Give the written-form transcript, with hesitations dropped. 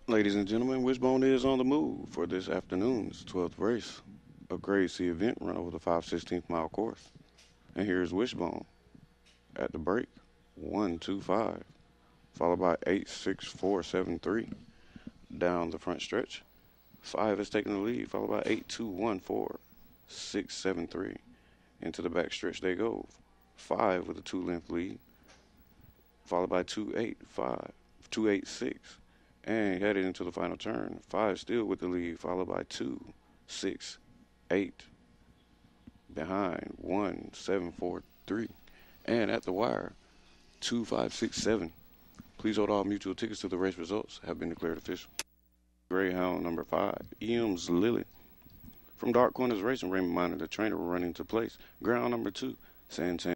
Ladies and gentlemen, Wishbone is on the move for this afternoon's 12th race, a Grade C event run over the 5/16th mile course. And here's Wishbone at the break, 125, followed by 86473 down the front stretch. 5 is taking the lead, followed by 8214, 673. Into the back stretch they go. 5 with a 2 length lead, followed by 285, 286. And headed into the final turn. 5 still with the lead, followed by 2, 6, 8. Behind 1, 7, 4, 3. And at the wire, 2, 5, 6, 7. Please hold all mutual tickets to the race results have been declared official. Greyhound number 5, Eames Lily. From Dark Corners Racing, Raymond Minor, the trainer, will run into place. Ground number 2, Santan.